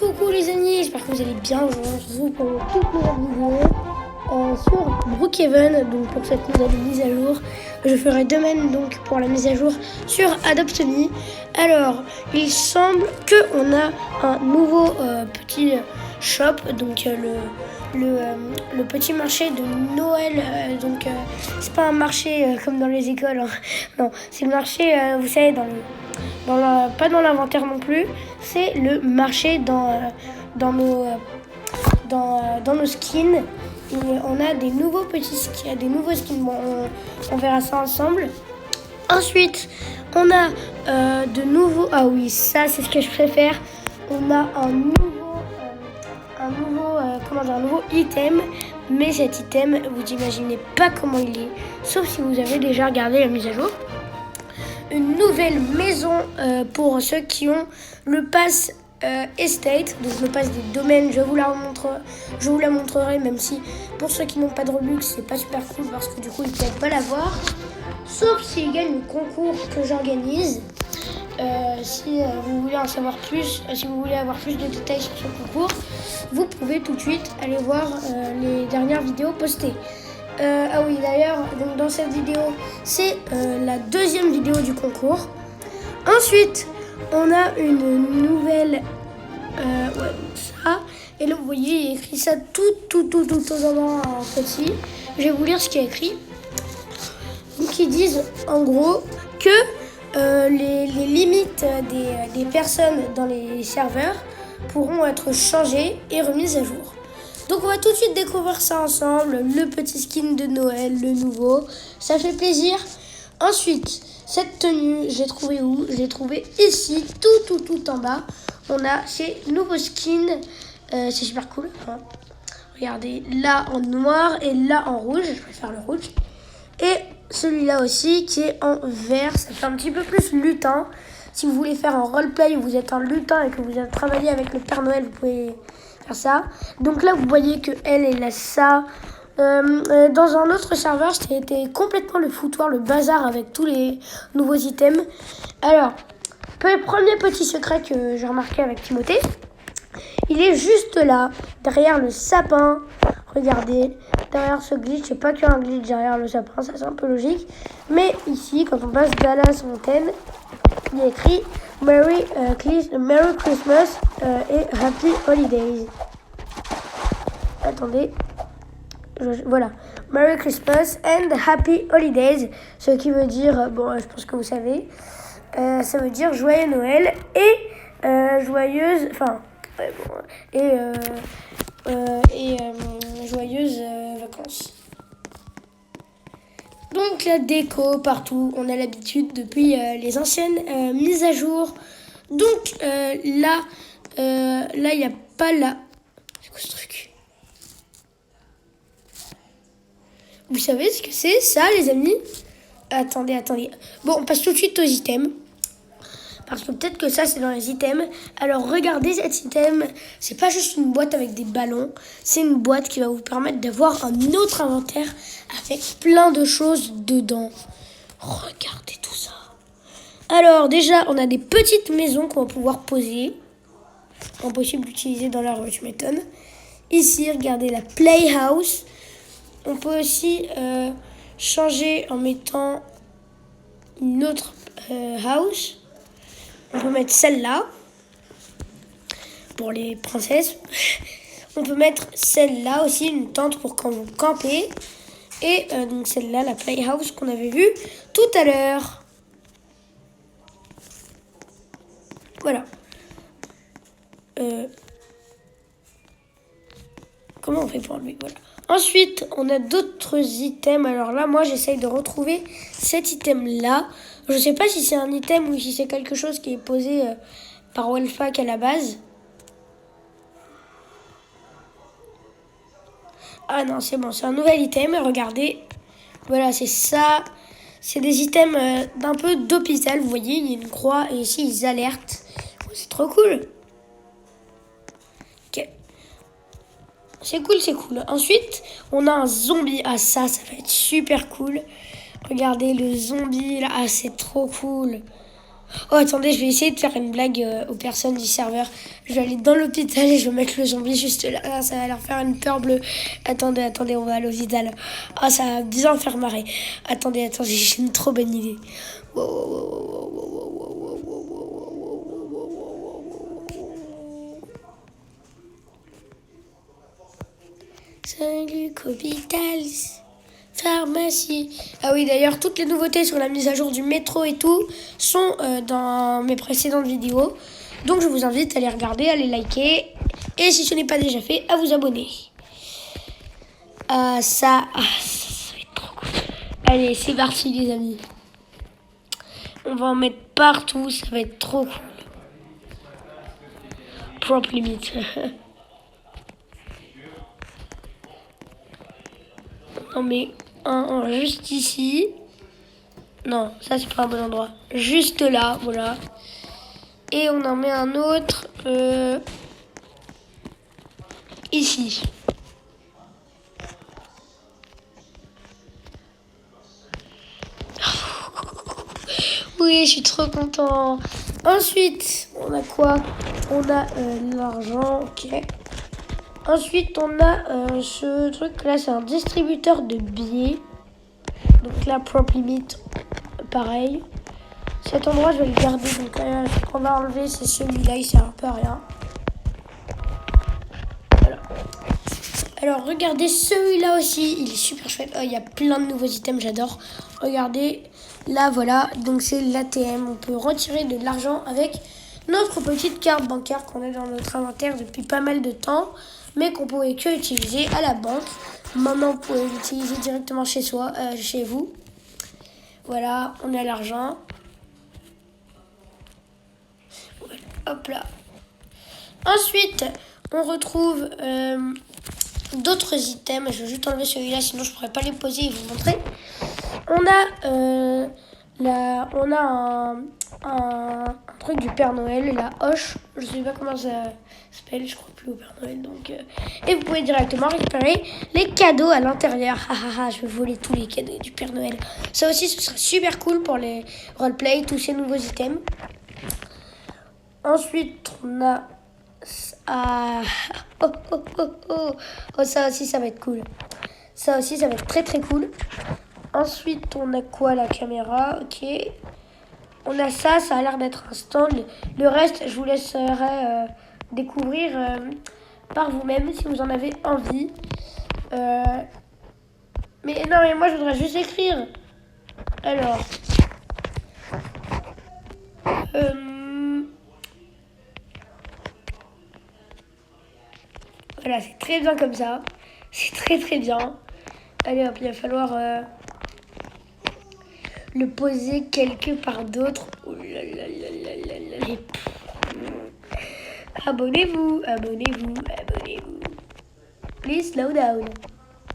Coucou les amis, j'espère que vous allez bien. Je vous retrouve pour une toute nouvelle vidéo sur Brookhaven. Donc pour cette nouvelle mise à jour, je ferai de même donc pour la mise à jour sur Adopt Me. Alors il semble qu'on a un nouveau petit shop, donc le petit marché de Noël. C'est pas un marché comme dans les écoles, hein. Non, c'est le marché, vous savez, pas dans l'inventaire non plus, c'est le marché dans nos skins. Et on a des nouveaux skins, bon, on verra ça ensemble. Ensuite, on a de nouveaux, ah oui, ça c'est ce que je préfère, on a un nouveau item, mais cet item, vous n'imaginez pas comment il est, sauf si vous avez déjà regardé la mise à jour. Une nouvelle maison pour ceux qui ont le pass estate, donc le pass des domaines. Je vous la montrerai, même si pour ceux qui n'ont pas de Robux, c'est pas super cool parce que du coup ils ne peuvent pas l'avoir, sauf s'ils gagnent le concours que j'organise. Si vous voulez en savoir plus, si vous voulez avoir plus de détails sur ce concours, vous pouvez tout de suite aller voir les dernières vidéos postées. Ah oui, d'ailleurs, donc dans cette vidéo, c'est la deuxième vidéo du concours. Ensuite, on a une nouvelle, ça. Et là, vous voyez, il y a écrit ça tout en petit. Je vais vous lire ce qu'il y a écrit. Donc, ils disent en gros que les limites des personnes dans les serveurs pourront être changées et remises à jour. Donc on va tout de suite découvrir ça ensemble, le petit skin de Noël, le nouveau, ça fait plaisir. Ensuite, cette tenue, je l'ai trouvée où? Je l'ai trouvée ici, tout en bas. On a ces nouveaux skins, c'est super cool, hein. Regardez, là en noir et là en rouge, je préfère le rouge. Et celui-là aussi qui est en vert, ça fait un petit peu plus lutin. Si vous voulez faire un roleplay où vous êtes un lutin et que vous avez travaillé avec le Père Noël, vous pouvez faire ça. Donc là, vous voyez que elle a ça. Dans un autre serveur, c'était complètement le foutoir, le bazar avec tous les nouveaux items. Alors, premier petit secret que j'ai remarqué avec Timothée, il est juste là, derrière le sapin. Regardez, derrière ce glitch, je sais pas qu'il y a un glitch derrière le sapin, ça c'est un peu logique. Mais ici, quand on passe Dallas Mountain, il y a écrit Merry Christmas et Happy Holidays. Attendez, voilà, Merry Christmas and Happy Holidays, ce qui veut dire, bon, je pense que vous savez, ça veut dire joyeux Noël et joyeuse, joyeuses vacances. Donc la déco partout, on a l'habitude depuis les anciennes mises à jour. Donc là il n'y a pas la... C'est quoi ce truc? Vous savez ce que c'est ça, les amis? Attendez. Bon, on passe tout de suite aux items. Parce que peut-être que ça, c'est dans les items. Alors, regardez cet item. C'est pas juste une boîte avec des ballons. C'est une boîte qui va vous permettre d'avoir un autre inventaire avec plein de choses dedans. Regardez tout ça. Alors, déjà, on a des petites maisons qu'on va pouvoir poser. Impossible d'utiliser dans la rue, tu m'étonnes. Ici, regardez la Playhouse. On peut aussi changer en mettant une autre house. On peut mettre celle-là pour les princesses. On peut mettre celle-là aussi, une tente pour quand vous campez. Et donc celle-là, la Playhouse qu'on avait vue tout à l'heure. Voilà. Comment on fait pour lui? Voilà. Ensuite, on a d'autres items. Alors là, moi, j'essaye de retrouver cet item-là. Je ne sais pas si c'est un item ou si c'est quelque chose qui est posé par Wellfac à la base. Ah non, c'est bon, c'est un nouvel item. Regardez. Voilà, c'est ça. C'est des items d'un peu d'hôpital. Vous voyez, il y a une croix et ici, ils alertent. C'est trop cool. Ok. C'est cool. Ensuite, on a un zombie. Ah, ça va être super cool. Regardez le zombie là. Ah, c'est trop cool. Oh, attendez, je vais essayer de faire une blague aux personnes du serveur. Je vais aller dans l'hôpital et je vais mettre le zombie juste là. Ah, ça va leur faire une peur bleue. Attendez, on va à l'hôpital. Ah, ça va bien faire marrer. Attendez, j'ai une trop bonne idée. Salut, hôpital. Pharmacie. Ah oui, d'ailleurs, toutes les nouveautés sur la mise à jour du métro et tout sont dans mes précédentes vidéos. Donc, je vous invite à les regarder, à les liker. Et si ce n'est pas déjà fait, à vous abonner. Ça va être trop cool. Allez, c'est parti, les amis. On va en mettre partout, ça va être trop cool. Prop limit. On met un juste ici. Non, ça c'est pas un bon endroit. Juste là, voilà. Et on en met un autre ici. Oui, je suis trop content. Ensuite, on a quoi? On a l'argent, ok. Ensuite, on a ce truc-là, c'est un distributeur de billets. Donc là, prop limit, pareil. Cet endroit, je vais le garder. Donc ce qu'on va enlever, c'est celui-là, il sert un peu à rien. Voilà. Alors, regardez celui-là aussi, il est super chouette. Oh, il y a plein de nouveaux items, j'adore. Regardez, là, voilà. Donc, c'est l'ATM. On peut retirer de l'argent avec notre petite carte bancaire qu'on a dans notre inventaire depuis pas mal de temps, mais qu'on pouvait que utiliser à la banque. Maintenant, vous pouvez l'utiliser directement chez soi, chez vous. Voilà, on a l'argent. Voilà, hop là. Ensuite, on retrouve d'autres items. Je vais juste enlever celui-là, sinon je pourrais pas les poser et vous montrer. On a un truc du Père Noël, la hoche. Je sais pas comment ça s'appelle, je crois plus au Père Noël. Donc, et vous pouvez directement récupérer les cadeaux à l'intérieur. Je vais voler tous les cadeaux du Père Noël. Ça aussi, ce sera super cool pour les roleplay, tous ces nouveaux items. Ensuite, on a... Oh, ça aussi, ça va être cool. Ça aussi, ça va être très très cool. Ensuite, on a quoi? La caméra, ok. On a ça, ça a l'air d'être un stand. Le reste, je vous laisserai découvrir par vous-même si vous en avez envie. Mais non, mais moi, je voudrais juste écrire. Alors... Voilà, c'est très bien comme ça. C'est très très bien. Allez hop, il va falloir le poser quelque part d'autre. Oh là là là là là là. Abonnez-vous, abonnez-vous, abonnez-vous. Please slow down.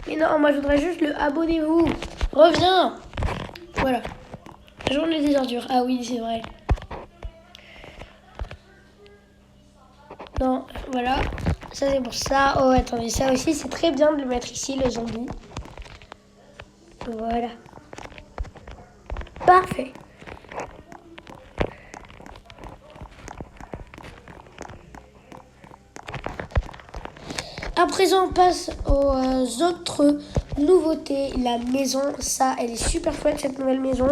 Mais non, moi je voudrais juste le abonnez-vous. Reviens. Voilà. Journée des ordures. Ah oui, c'est vrai. Non, voilà. Ça c'est pour ça. Oh, attendez, ça aussi c'est très bien de le mettre ici, le zombie. Voilà. Parfait. À présent, on passe aux autres nouveautés. La maison, ça, elle est super chouette, cette nouvelle maison.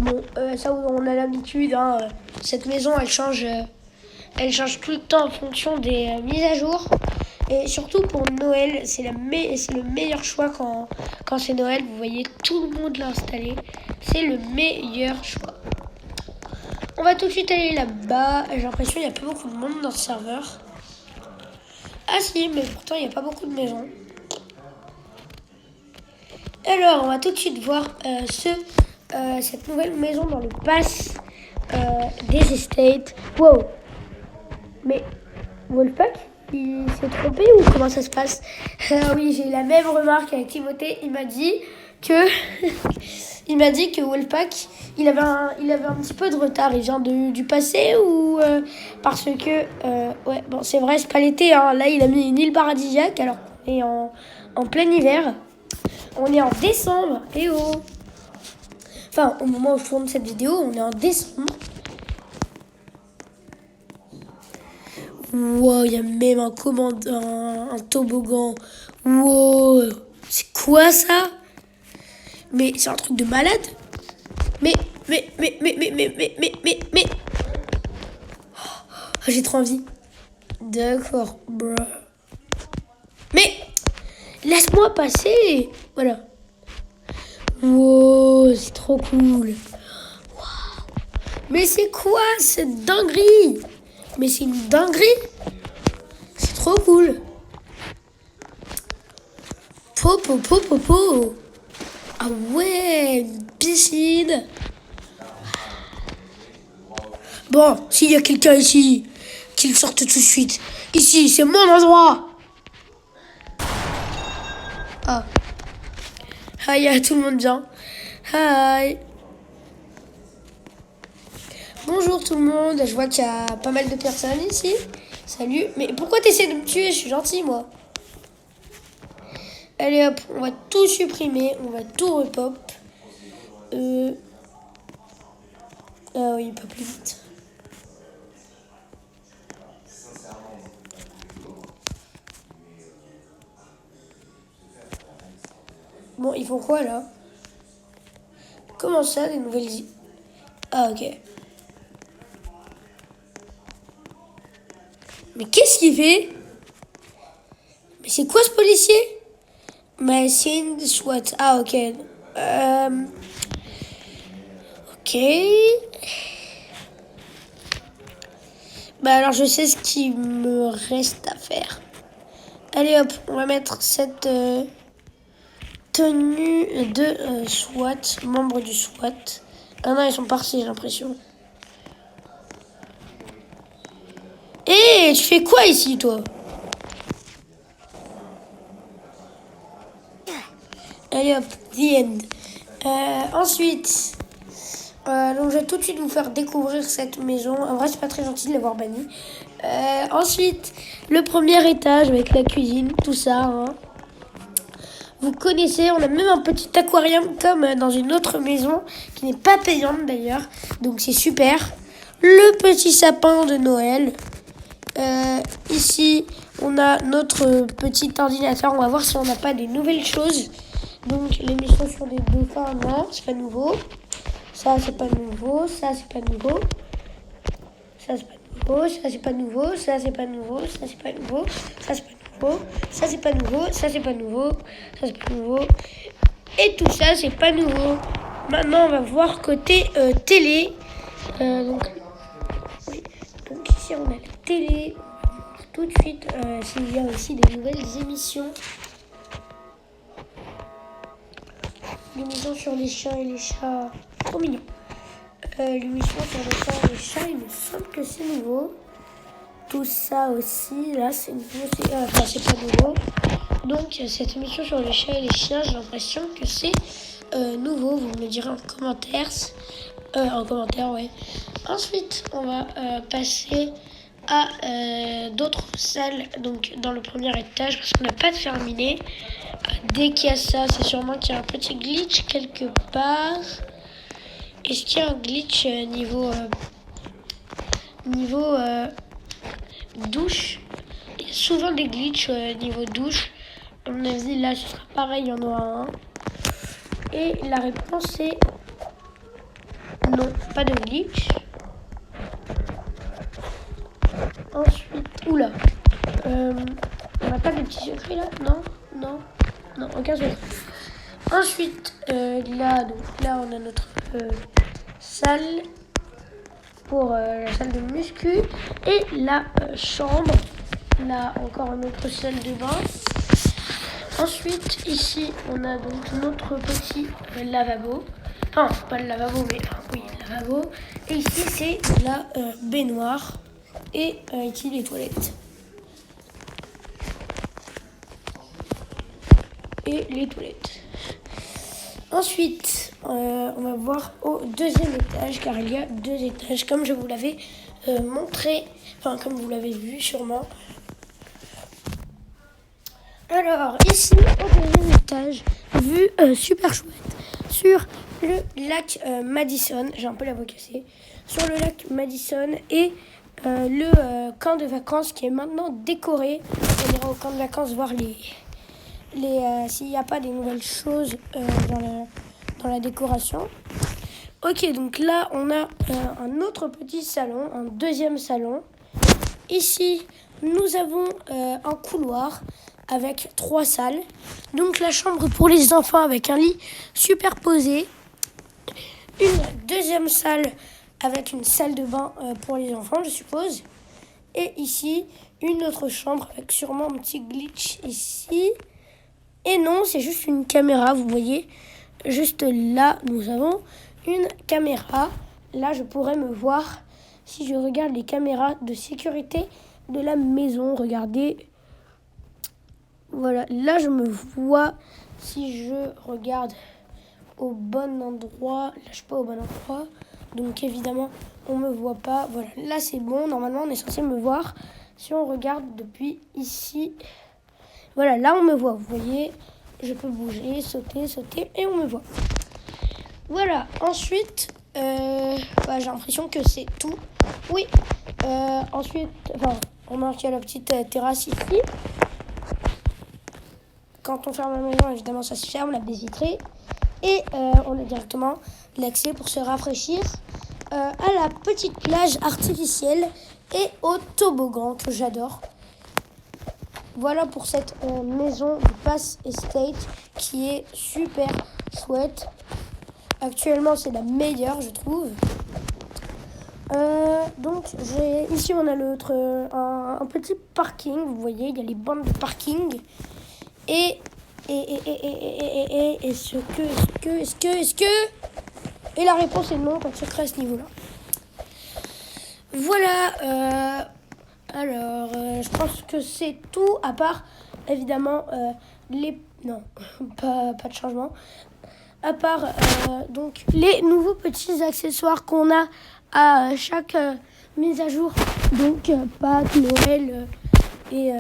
Bon, ça, on a l'habitude. Hein, cette maison, elle change tout le temps en fonction des mises à jour. Et surtout pour Noël, c'est le meilleur choix quand c'est Noël. Vous voyez, tout le monde l'a installé. C'est le meilleur choix. On va tout de suite aller là-bas. J'ai l'impression qu'il n'y a pas beaucoup de monde dans ce serveur. Ah si, mais pourtant il n'y a pas beaucoup de maisons. Alors, on va tout de suite voir cette nouvelle maison dans le pass des estates. Wow. Mais Wolfpack, il s'est trompé ou comment ça se passe? Ah oui, j'ai eu la même remarque avec Timothée. Il m'a dit que Wolfpack, il avait un petit peu de retard. Il vient du passé ou parce que ouais, bon, c'est vrai, c'est pas l'été. Hein. Là, il a mis une île paradisiaque alors qu'on est en plein hiver. On est en décembre. Enfin, au moment où je tourne cette vidéo, on est en décembre. Wow, il y a même un toboggan. Wow, c'est quoi ça? Mais c'est un truc de malade. Mais. Oh, j'ai trop envie. D'accord, bro. Mais laisse-moi passer. Voilà. Wow, c'est trop cool. Wow. Mais c'est quoi cette dinguerie? Mais c'est une dinguerie. C'est trop cool. Po. Ah ouais, une piscine. Bon, s'il y a quelqu'un ici, qu'il sorte tout de suite. Ici, c'est mon endroit. Ah. Hi, tout le monde bien. Hi. Bonjour tout le monde. Je vois qu'il y a pas mal de personnes ici. Salut. Mais pourquoi t'essaies de me tuer? Je suis gentil, moi. Allez hop, on va tout supprimer. On va tout repop. Ah oui, pas plus vite. Bon, ils font quoi là? Comment ça, des nouvelles... Ah, ok. Mais qu'est-ce qu'il fait? Mais c'est quoi ce policier? Machine SWAT. Ah, ok. Ok. Bah alors, je sais ce qu'il me reste à faire. Allez hop, on va mettre cette tenue de SWAT, membre du SWAT. Ah non, ils sont partis, j'ai l'impression. Hé, tu fais quoi ici, toi? Allez hop, the end. Ensuite, donc je vais tout de suite vous faire découvrir cette maison. En vrai, c'est pas très gentil de l'avoir banni. Ensuite, le premier étage avec la cuisine, tout ça. Hein. Vous connaissez, on a même un petit aquarium comme dans une autre maison qui n'est pas payante d'ailleurs. Donc c'est super. Le petit sapin de Noël. Ici, on a notre petit ordinateur. On va voir si on n'a pas des nouvelles choses. Donc l'émission sur les dauphins, non, c'est pas nouveau. Ça, c'est pas nouveau. Ça, c'est pas nouveau. Ça, c'est pas nouveau. Ça, c'est pas nouveau. Ça, c'est pas nouveau. Ça, c'est pas nouveau. Ça, c'est pas nouveau. Ça, c'est pas nouveau. Ça, c'est pas nouveau. Ça, c'est pas nouveau. Et tout ça, c'est pas nouveau. Maintenant, on va voir côté télé. Donc ici, on a la télé. Tout de suite, s'il y a aussi des nouvelles émissions. L'émission sur les chats et les chats. Trop mignon. L'émission sur les chats et les chats, il me semble que c'est nouveau. Tout ça aussi, là, c'est nouveau. C'est pas nouveau. Donc, cette émission sur les chats et les chiens, j'ai l'impression que c'est nouveau. Vous me le direz en commentaire. Ouais. Ensuite, on va passer à d'autres salles, donc dans le premier étage, parce qu'on n'a pas terminé. Dès qu'il y a ça, c'est sûrement qu'il y a un petit glitch quelque part. Est-ce qu'il y a un glitch niveau douche? Il y a souvent des glitches niveau douche. À mon avis, là, ce sera pareil, il y en aura un. Et la réponse est non, pas de glitch. Ensuite, oula, on n'a pas de petits secrets là? Non, aucun secret. Ensuite, là, on a notre salle pour la salle de muscu et la chambre. Là, encore une autre salle de bain. Ensuite, ici, on a donc notre petit lavabo. Enfin, pas le lavabo, mais oui, le lavabo. Et ici, c'est la baignoire. Et ici, les toilettes. Ensuite, on va voir au deuxième étage, car il y a 2 étages, comme je vous l'avais montré, enfin comme vous l'avez vu sûrement. Alors, ici, au deuxième étage, vue super chouette, sur le lac Madison, j'ai un peu la voix cassée, sur le lac Madison et le camp de vacances qui est maintenant décoré. On ira au camp de vacances voir s'il n'y a pas des nouvelles choses dans la décoration. Ok, donc là, on a un autre petit salon, un deuxième salon. Ici, nous avons un couloir avec 3 salles. Donc la chambre pour les enfants avec un lit superposé. Une deuxième salle avec une salle de bain pour les enfants, je suppose. Et ici, une autre chambre avec sûrement un petit glitch ici. Et non, c'est juste une caméra, vous voyez. Juste là, nous avons une caméra. Là, je pourrais me voir si je regarde les caméras de sécurité de la maison. Regardez. Voilà, là, je me vois si je regarde au bon endroit. Là, je suis pas au bon endroit. Donc, évidemment, on me voit pas. Voilà, là, c'est bon. Normalement, on est censé me voir si on regarde depuis ici. Voilà, là, on me voit. Vous voyez, je peux bouger, sauter, et on me voit. Voilà, ensuite, j'ai l'impression que c'est tout. Oui, ensuite, on a la petite terrasse ici. Quand on ferme la maison, évidemment, ça se ferme, la baie vitrée. Et on a directement l'accès pour se rafraîchir à la petite plage artificielle et au toboggan que j'adore. Voilà pour cette maison du Pass Estate qui est super chouette. Actuellement, c'est la meilleure, je trouve. Donc, ici, on a un petit parking. Vous voyez, il y a les bandes de parking. Et est-ce que... Et la réponse est non, pas de secret à ce niveau-là. Voilà. Alors, je pense que c'est tout, à part, évidemment, Non, pas de changement. À part, donc, les nouveaux petits accessoires qu'on a à chaque mise à jour. Donc, Pâques, Noël et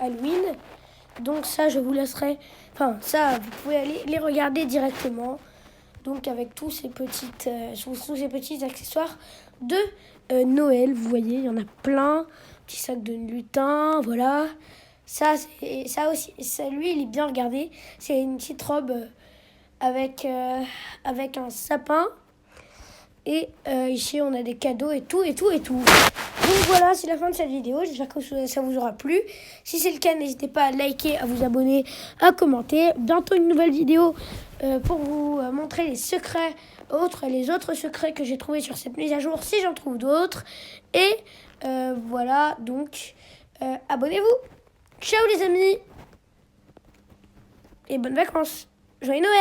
Halloween. Donc ça, je vous laisserai... ça, vous pouvez aller les regarder directement. Donc avec tous ces petits accessoires de Noël. Vous voyez, il y en a plein. Petit sac de lutin, voilà. Ça aussi, lui, il est bien regardé. C'est une petite robe avec un sapin. Et ici, on a des cadeaux et tout. Donc voilà, c'est la fin de cette vidéo. J'espère que ça vous aura plu. Si c'est le cas, n'hésitez pas à liker, à vous abonner, à commenter. Bientôt une nouvelle vidéo pour vous montrer les autres secrets que j'ai trouvés sur cette mise à jour, si j'en trouve d'autres. Et voilà, donc abonnez-vous. Ciao les amis. Et bonnes vacances. Joyeux Noël.